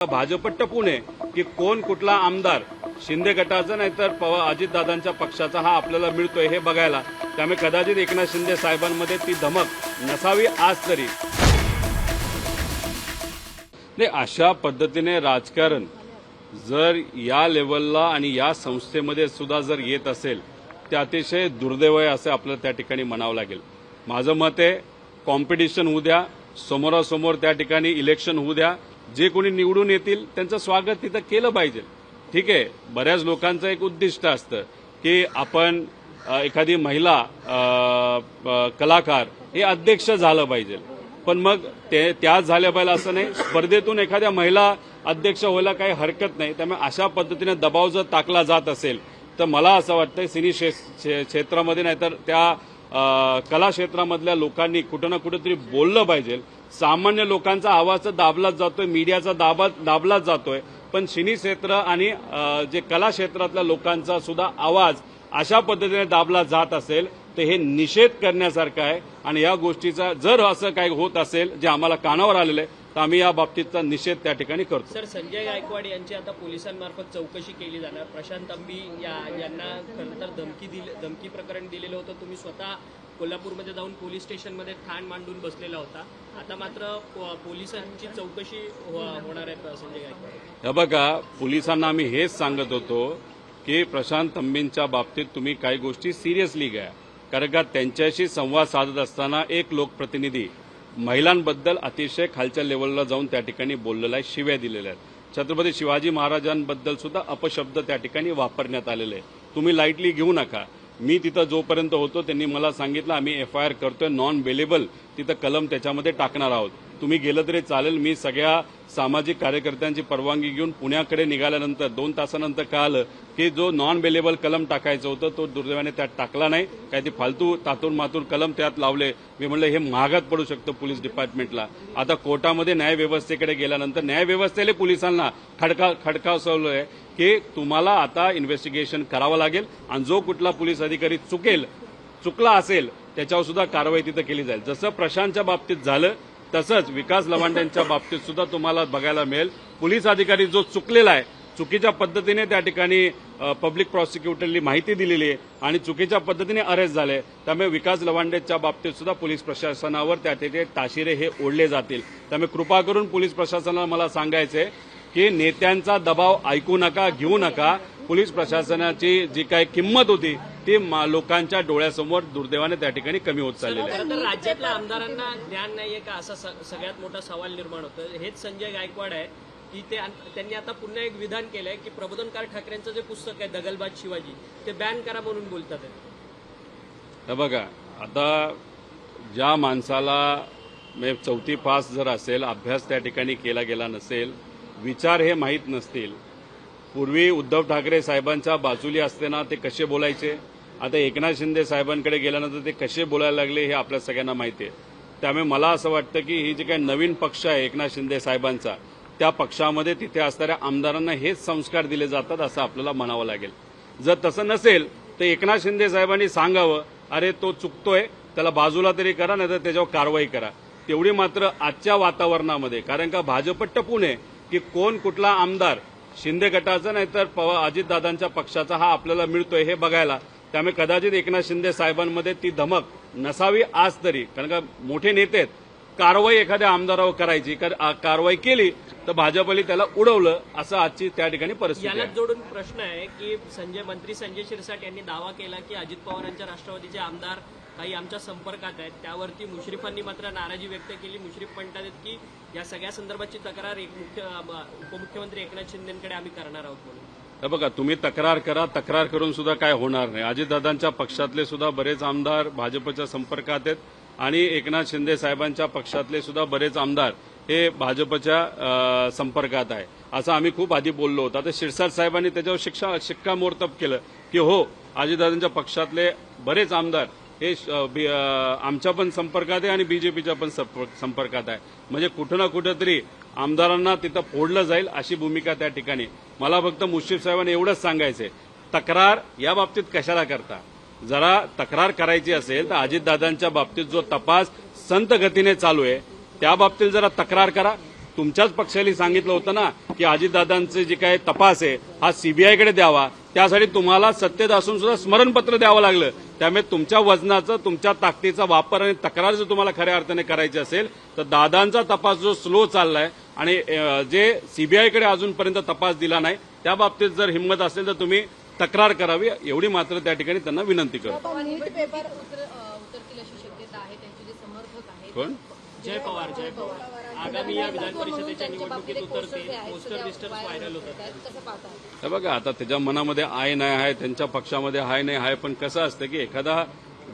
भाजप टपून आहे की कोण कुठला आमदार शिंदे गटाचा नाहीतर अजितदादांच्या पक्षाचा हा आपल्याला मिळतोय हे बघायला. त्यामुळे कदाचित एकनाथ शिंदे साहेबांमध्ये ती धमक नसावी आज तरी. अशा पद्धतीने राजकारण जर या लेवलला आणि या संस्थेमध्ये सुद्धा जर येत असेल ते अतिशय दुर्दैव आहे असं आपल्याला त्या ठिकाणी म्हणावं लागेल. माझं मत आहे कॉम्पिटिशन होऊ द्या, समोरासमोर त्या ठिकाणी इलेक्शन होऊ द्या, जे कोणी निवडून येतील त्यांचं स्वागत तिथं केलं पाहिजे. ठीक आहे, बऱ्याच लोकांचं एक उद्दिष्ट असतं की आपण एखादी महिला कलाकार हे अध्यक्ष झालं पाहिजे, पण मग त्याच झाल्या पाहिजे असं नाही. स्पर्धेतून एखाद्या महिला अध्यक्ष व्हायला काही हरकत नाही. त्यामुळे अशा पद्धतीने दबाव जर टाकला जात असेल तर मला असं वाटतं सिनी क्षेत्रामध्ये नाहीतर त्या कला क्षेत्रामधल्या लोकांनी कुठं ना कुठेतरी बोललं पाहिजे. सामान्य लोकांचा आवाज दाबलाच जातोय, मीडियाचा दाबलाच जातोय, पण सिनी क्षेत्र आणि जे कला क्षेत्रातल्या लोकांचा सुद्धा आवाज अशा पद्धतीने दाबला जात असेल तर हे निषेध करण्यासारखं आहे. आणि या गोष्टीचा जर असं काही होत असेल जे आम्हाला कानावर आलेलं आहे तर आम्ही या बाबतीतचा निषेध त्या ठिकाणी करतो. सर, संजय गायकवाड यांची आता पोलिसांमार्फत चौकशी केली जाणार. प्रशांत अंबी यांना खरं तर धमकी प्रकरण दिलेलं होतं. तुम्ही स्वतः कोल्हापूरमध्ये जाऊन पोलीस स्टेशनमध्ये ठाण मांडून बसलेला होता. आता मात्र पोलिसांची चौकशी होणार आहे संजय गायकवाड. हे बघा, पोलिसांना आम्ही हेच सांगत होतो की प्रशांत अंबींच्या बाबतीत तुम्ही काही गोष्टी सिरियसली घ्या, कारण का त्यांच्याशी संवाद साधत असताना एक लोकप्रतिनिधी महिलांबद्दल अतिशय खालच्या लेवलला जाऊन त्या ठिकाणी बोललेला आहे, शिव्या दिलेल्या आहेत. छत्रपती शिवाजी महाराजांबद्दल सुद्धा अपशब्द त्या ठिकाणी वापरण्यात आलेले आहे. तुम्ही लाईटली घेऊ नका. मी तिथं जोपर्यंत होतो त्यांनी मला सांगितलं आम्ही FIR करतोय, नॉन बेलेबल तिथं कलम त्याच्यामध्ये टाकणार आहोत. तुम्ही गेलं तरी चालेल. मी सगळ्या सामाजिक कार्यकर्त्यांची परवानगी घेऊन पुण्याकडे निघाल्यानंतर 2 तासानंतर कळालं की जो नॉन बेलेबल कलम टाकायचं होतं तो दुर्दैवाने त्यात टाकला नाही. काय ते फालतू तातून मातून कलम त्यात लावले. मी म्हणलं हे महागात पडू शकतं पोलीस डिपार्टमेंटला. आता कोर्टामध्ये न्यायव्यवस्थेकडे गेल्यानंतर न्यायव्यवस्थेला पोलिसांना खडकावसवलंय की तुम्हाला आता इन्व्हेस्टिगेशन करावं लागेल आणि जो कुठला पोलीस अधिकारी चुकला असेल त्याच्यावर सुद्धा कारवाई तिथं केली जाईल. जसं प्रशांतच्या बाबतीत झालं तसंच विकास लवांड्यांच्या बाबतीत सुद्धा तुम्हाला बघायला मिळेल. पोलीस अधिकारी जो चुकलेला आहे, चुकीच्या पद्धतीने त्या ठिकाणी पब्लिक प्रॉसिक्युटरली माहिती दिलेली आहे आणि चुकीच्या पद्धतीने अरेस्ट झाले. त्यामुळे विकास लवांडेच्या बाबतीत सुद्धा पोलीस प्रशासनावर त्या ठिकाणी ताशिरे हे ओढले जातील. त्यामुळे कृपा करून पोलीस प्रशासनाला मला सांगायचंय की नेत्यांचा दबाव ऐकू नका, घेऊ नका. पोलीस प्रशासनाची जी काही किंमत होती ती लोकांच्या डोळ्यासमोर दुर्दैवाने त्या ठिकाणी कमी होत चाललेली आहे. तर राज्यातल्या आमदारांना ज्ञान नाहीये का असा सगळ्यात मोठा सवाल निर्माण होतो. हेच संजय गायकवाड आहे की त्यांनी आता पुन्हा एक विधान केलंय की प्रबोधनकार ठाकरेंचं जे पुस्तक आहे दगलबाज शिवाजी ते बॅन करा म्हणून बोलतात. तर बघा, आता ज्या माणसाला 4थी पास जर असेल, अभ्यास त्या ठिकाणी केला गेला नसेल, विचार हे माहीत नसतील, पूर्वी उद्धव ठाकरे साहेबांच्या बाजूली असताना ते कसे बोलायचे, आता एकनाथ शिंदे साहेबांकडे गेल्यानंतर ते कसे बोलायला लागले हे आपल्या सगळ्यांना माहिती आहे. त्यामुळे मला असं वाटतं की ही जी काही नवीन पक्ष आहे एकनाथ शिंदे साहेबांचा, त्या पक्षामध्ये तिथे असणाऱ्या आमदारांना हेच संस्कार दिले जातात असं आपल्याला म्हणावं लागेल. जर तसं नसेल तर एकनाथ शिंदे साहेबांनी सांगावं, अरे तो चुकतोय, त्याला बाजूला तरी करा, नाही तर त्याच्यावर कारवाई करा. तेवढी मात्र आजच्या वातावरणामध्ये, कारण का भाजप टपून आहे की कोण कुठला आमदार शिंदे गटाचा नाहीतर अजितदादांच्या पक्षाचा हा आपल्याला मिळतोय हे बघायला. त्यामुळे कदाचित एकनाथ शिंदे साहेबांमध्ये ती धमक नसावी आज तरी, कारण का मोठे नेते आहेत. कारवाई एखाद्या आमदारावर करायची, कारवाई केली तर भाजपने त्याला उडवलं, असं आजची त्या ठिकाणी परिस्थिती आहे. याला जोडून प्रश्न आहे की मंत्री संजय शिरसाट यांनी दावा केला की अजित पवारांच्या राष्ट्रवादीचे आमदार काही आमच्या संपर्कात आहेत. त्यावरती मुश्रीफांनी मात्र नाराजी व्यक्त केली. मुश्रीफ म्हणतात की या सगळ्या संदर्भाची तक्रार उपमुख्यमंत्री एकनाथ शिंदेकडे आम्ही करणार आहोत म्हणून. बघा, तुम्ही तक्रार करा, तक्रार करून सुद्धा काय होणार नाही. अजितदादांच्या पक्षातले सुद्धा बरेच आमदार भाजपच्या संपर्कात आहेत आणि एकनाथ शिंदे साहेबांच्या पक्षातले सुद्धा बरेच आमदार हे भाजपच्या संपर्कात आहे, असं आम्ही खूप आधी बोललो होतो. आता शिरसाट साहेबांनी त्याच्यावर शिक्कामोर्तब केलं की हो, अजितदादांच्या पक्षातले बरेच आमदार हे आमच्या पण संपर्कात आहे आणि बीजेपीच्या पण संपर्कात आहे. म्हणजे कुठं ना कुठं तरी आमदारांना तिथं फोडलं जाईल अशी भूमिका त्या ठिकाणी. मला फक्त मुश्रीफ साहेबांनी एवढंच सांगायचंय, तक्रार या बाबतीत कशाला करता. जरा तक्रार करायची असेल तर अजितदादांच्या बाबतीत जो तपास संत गतीने चालू आहे त्या बाबतीत जरा तक्रार करा. तुमच्याच पक्षाने सांगितलं होतं ना की अजितदादांचे जे काय तपास आहे हा सीबीआयकडे द्यावा, त्यासाठी तुम्हाला सत्तेत असून सुद्धा स्मरणपत्र द्यावं लागलं. त्यामुळे तुमच्या वजनाचं, तुमच्या ताकदीचा वापर आणि तक्रार जर तुम्हाला खऱ्या अर्थाने करायची असेल तर दादांचा तपास जो स्लो चाललाय आणि जे सीबीआयकडे अजूनपर्यंत तपास दिला नाही त्या बाबतीत जर हिंमत असेल तर तुम्ही तक्रार करावी, एवढी मात्र त्या ठिकाणी त्यांना विनंती करतो. उतरतील अशी शक्यता आहे. त्यांचे जे समर्थक आहेत कोण? जय पवार आगामी या विधान परिषदेच्या निवडणुकीत उतरतील, पोस्टर बिस्टर्स व्हायरल होतात. कसं पाहतात? हे बघा, आता त्याच्या मनामध्ये आहे नाही आहे, त्यांच्या पक्षामध्ये आहे नाही आहे, पण कसं असतं की एखादा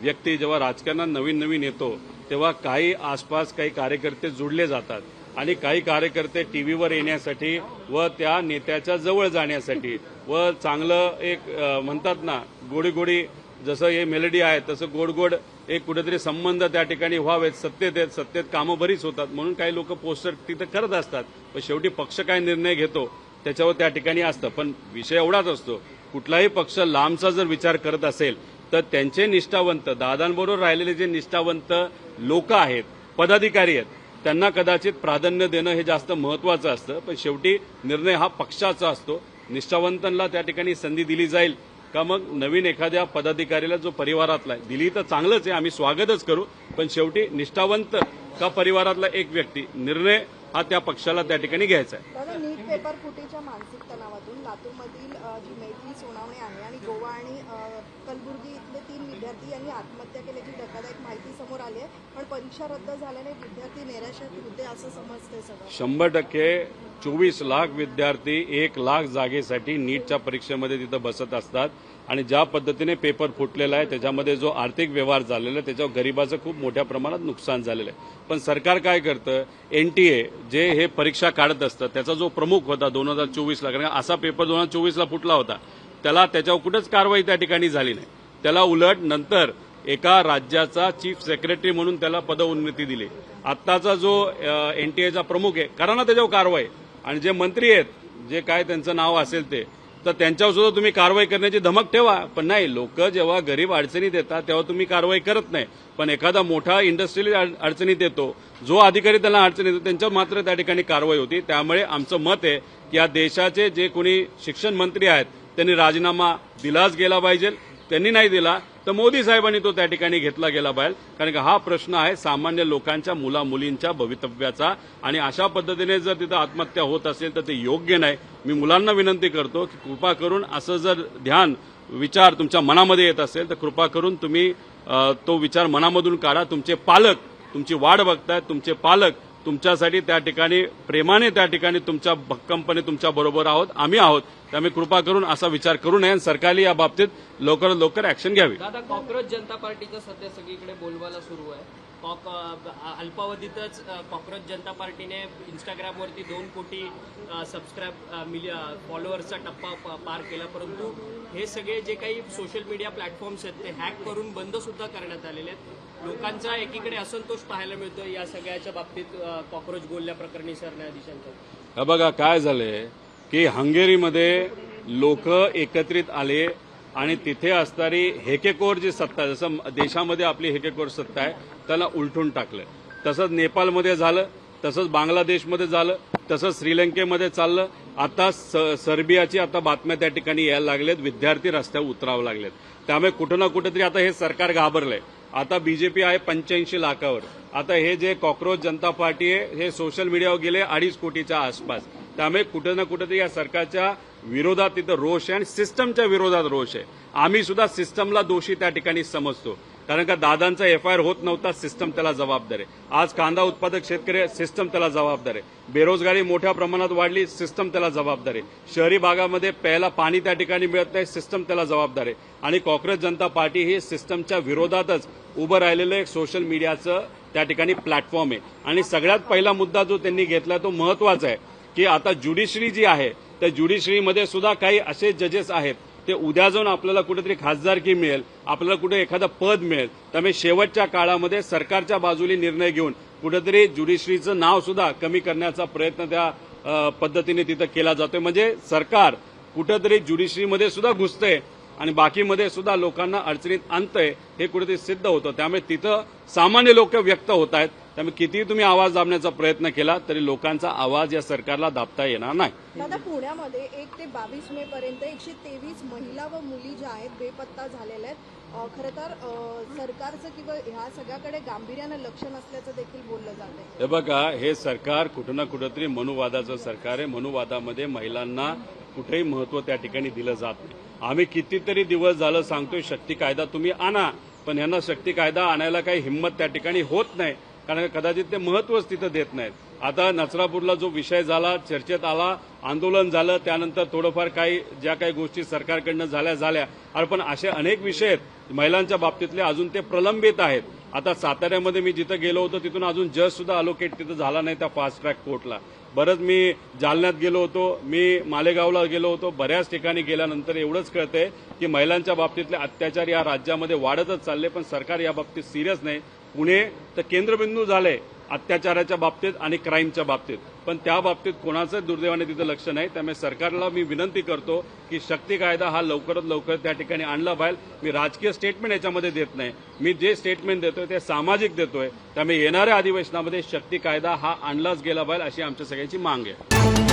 व्यक्ती जेव्हा राजकारणात नवीन नवीन येतो तेव्हा काही आसपास काही कार्यकर्ते जोडले जातात आणि काही कार्यकर्ते टीव्हीवर येण्यासाठी व त्या नेत्याच्या जवळ जाण्यासाठी व चांगलं एक म्हणतात ना गोडी गोडी, जसं हे मेलडी आहे तसं गोड गोड एक कुठेतरी संबंध त्या ठिकाणी व्हावेत. सत्तेत कामं बरीच होतात म्हणून काही लोक पोस्टर तिथं करत असतात, पण शेवटी पक्ष काय निर्णय घेतो त्याच्यावर त्या ठिकाणी असतं. पण विषय एवढाच असतो, कुठलाही पक्ष लांबचा जर विचार करत असेल तर त्यांचे निष्ठावंत, दादांबरोबर राहिलेले जे निष्ठावंत लोक आहेत, पदाधिकारी आहेत, त्यांना कदाचित प्राधान्य देणं हे जास्त महत्वाचं असतं. पण शेवटी निर्णय हा पक्षाचा असतो. निष्ठावंतांना त्या ठिकाणी संधी दिली जाईल का मग नवीन एखाद्या पदाधिकारीला जो परिवारातला आहे दिली तर चांगलंच आहे, आम्ही स्वागतच करू. पण शेवटी निष्ठावंत का परिवारातला एक व्यक्ती, निर्णय हा त्या पक्षाला त्या ठिकाणी घ्यायचा आहे. दादा, नीट पेपर फुटीच्या मानसिक तणावातून लातूरमधील जी मैत्री सोनावणे आहे आणि गोवा आणि कलबुर्गी इथले 3 विद्यार्थी यांनी आत्महत्या केल्याची धक्कादायक माहिती समोर आली आहे. पण परीक्षा रद्द झाल्याने विद्यार्थी निराशात होते असं समजते सगळं. 100% 24 लाख विद्यार्थी 1 लाख जागेसाठी नीटच्या परीक्षेमध्ये तिथं बसत असतात आणि ज्या पद्धतीने पेपर फुटलेला आहे त्याच्यामध्ये जो आर्थिक व्यवहार झालेला आहे त्याच्यावर गरिबाचं खूप मोठ्या प्रमाणात नुकसान झालेलं आहे. पण सरकार काय करतं, एनटीए जे हे परीक्षा काढत असतं त्याचा जो प्रमुख होता 2024ला, कारण असा पेपर 2024ला फुटला होता, त्याच्यावर कुठेच कारवाई त्या ठिकाणी झाली नाही. त्याला उलट नंतर एका राज्याचा चीफ सेक्रेटरी म्हणून त्याला पदोन्नती दिली. आत्ताचा जो एनटीएचा प्रमुख आहे, करा ना त्याच्यावर कारवाई. आणि जे मंत्री आहेत, जे काय त्यांचं नाव असेल ते, तर त्यांच्यावर सुद्धा तुम्ही कारवाई करण्याची धमक ठेवा. पण नाही, लोक जेव्हा गरीब अडचणीत येतात तेव्हा तुम्ही कारवाई करत नाही. पण एखादा मोठा इंडस्ट्रियल अडचणीत येतो, जो अधिकारी त्यांना अडचणीत येतो, त्यांच्यावर मात्र त्या ठिकाणी कारवाई होती. त्यामुळे आमचं मत आहे की या देशाचे जे कोणी शिक्षण मंत्री आहेत त्यांनी राजीनामा दिलाच गेला पाहिजे. त्यांनी नाही दिला तर मोदी साहेबांनी तो त्या ठिकाणी घेतला गेला पाहिजे. कारण की हा प्रश्न आहे सामान्य लोकांच्या, मुला मुलींच्या भवितव्याचा. आणि अशा पद्धतीने जर तिथं आत्महत्या होत असेल तर ते योग्य नाही. मी मुलांना विनंती करतो की कृपा करून असं जर विचार तुमच्या मनामध्ये येत असेल तर कृपा करून तुम्ही तो विचार मनामधून काढा. तुमचे पालक तुमची वाट बघतायत, तुमचे पालक तुमच्यासाठी त्या ठिकाणी प्रेमाने त्या ठिकाणी तुमच्या भक्कमपणे तुमच्या बरोबर आहोत, आम्ही आहोत. त्यामुळे कृपा करून असा विचार करू नये आणि सरकारने या बाबतीत लवकरात लवकर ऍक्शन घ्यावी. दादा, कॉक्रोच जनता पार्टीचं सध्या सगळीकडे बोलबाला सुरू आहे. अल्पावधीतच कॉक्रोच जनता पार्टीने इंस्टाग्रामवरती 2 कोटी फॉलोअर्सचा टप्पा पार केला. परंतु हे सगळे जे काही सोशल मीडिया प्लॅटफॉर्म्स आहेत ते हॅक करून बंद सुद्धा करण्यात आलेले आहेत. लोकांचा एकीकडे असंतोष पाहायला मिळतो या सगळ्याच्या बाबतीत, कॉक्रोच गोलल्या प्रकरणी सरन्यायाधीशांच्या. हे बघा काय झालंय की हंगेरीमध्ये लोक एकत्रित आले आणि तिथे असणारी हेकेकोर जी सत्ता, जसं देशामध्ये आपली हेकेकोर सत्ता आहे त्याला उलटून टाकलं. तसंच नेपाळमध्ये झालं, तसंच बांगलादेशमध्ये झालं, तसंच श्रीलंकेमध्ये चाललं. आता सर्बियाची आता बातम्या त्या ठिकाणी यायला लागलेत, विद्यार्थी रस्त्यावर उतरावं लागलेत. त्यामुळे कुठं ना कुठेतरी आता हे सरकार घाबरलंय. आता बीजेपी आहे 85 लाखावर. आता हे जे कॉक्रोच जनता पार्टी आहे हे सोशल मीडियावर गेले 2.5 कोटीच्या आसपास. त्यामुळे कुठं ना कुठेतरी या सरकारच्या विरोधात तिथं रोष आहे आणि सिस्टमच्या विरोधात रोष आहे. आम्ही सुद्धा सिस्टमला दोषी त्या ठिकाणी समजतो, कारण का दादांचा FIR होत नव्हता, सिस्टम त्याला जबाबदार आहे. आज कांदा उत्पादक शेतकरी, सिस्टम त्याला जबाबदार आहे. बेरोजगारी मोठ्या प्रमाणात वाढली, सिस्टम त्याला जबाबदार आहे. शहरी भागामध्ये प्यायला पाणी त्या ठिकाणी मिळत नाही, सिस्टम त्याला जबाबदार आहे. आणि कॉक्रोच जनता पार्टी ही सिस्टमच्या विरोधातच उभं राहिलेलं एक सोशल मीडियाचं त्या ठिकाणी प्लॅटफॉर्म आहे. आणि सगळ्यात पहिला मुद्दा जो त्यांनी घेतला तो महत्वाचा आहे की आता ज्युडिशरी जी आहे त्या ज्युडिशरीमध्ये सुद्धा काही असे जजेस आहेत ते उद्या जाऊन आपल्याला कुठेतरी खासदारकी मिळेल, आपल्याला कुठे एखादं पद मिळेल. त्यामुळे शेवटच्या काळामध्ये सरकारच्या बाजूने निर्णय घेऊन कुठेतरी ज्युडिशरीचं नाव सुद्धा कमी करण्याचा प्रयत्न त्या पद्धतीने तिथं केला जातोय. म्हणजे सरकार कुठेतरी ज्युडिशरीमध्ये सुद्धा घुसतंय आणि बाकीमध्ये सुद्धा लोकांना अडचणीत आणतंय, हे कुठेतरी सिद्ध होतं. त्यामुळे तिथं सामान्य लोक व्यक्त होत आहेत. त्यामुळे कितीही तुम्ही आवाज दाबण्याचा प्रयत्न केला तरी लोकांचा आवाज या सरकारला दाबता येणार नाही. दादा, पुण्यामध्ये 1 ते 22 मे पर्यंत 123 महिला व मुली ज्या आहेत बेपत्ता झालेल्या आहेत. खरं तर सरकारचं किंवा ह्या सगळ्याकडे गांभीर्यानं लक्ष नसल्याचं देखील बोललं जात आहे. हे बघा, हे सरकार कुठं ना कुठंतरी मनुवादाचं सरकार आहे. मनुवादामध्ये महिलांना कुठेही महत्व त्या ठिकाणी दिलं जात नाही. आम्ही कितीतरी दिवस झालं सांगतोय शक्ती कायदा तुम्ही आणा, पण यांना शक्ती कायदा आणायला काही हिंमत त्या ठिकाणी होत नाही, कारण कदाचित ते महत्वच तिथं देत नाहीत. आता नचरापूरला जो विषय झाला, चर्चेत आला, आंदोलन झालं, त्यानंतर थोडंफार काही ज्या काही गोष्टी सरकारकडनं झाल्या अरे पण असे अनेक विषय आहेत महिलांच्या बाबतीतले अजून ते प्रलंबित आहेत. आता साताऱ्यामध्ये मी जिथं गेलो होतो तिथून अजून जज सुद्धा अलोकेट तिथं झाला नाही त्या फास्ट ट्रॅक कोर्टला. बरंच मी जालन्यात गेलो होतो, मी मालेगावला गेलो होतो, बऱ्याच ठिकाणी गेल्यानंतर एवढंच कळतंय की महिलांच्या बाबतीतले अत्याचार या राज्यामध्ये वाढतच चालले, पण सरकार या बाबतीत सिरियस नाही. पुणे तर केंद्रबिंदू झालंय अत्याचाराच्या बाबतीत आणि क्राईमच्या बाबतीत, पण त्या बाबतीत कोणाचंच दुर्दैवाने तिथं लक्ष नाही. त्यामुळे सरकारला मी विनंती करतो की शक्ती कायदा हा लवकरात लवकर त्या ठिकाणी आणला पाहिजे. मी राजकीय स्टेटमेंट याच्यामध्ये देत नाही, मी जे स्टेटमेंट देतोय ते सामाजिक देतोय. त्यामुळे येणाऱ्या अधिवेशनामध्ये शक्ती कायदा हा आणलाच गेला पाहिजे अशी आमच्या सगळ्यांची मांग आहे.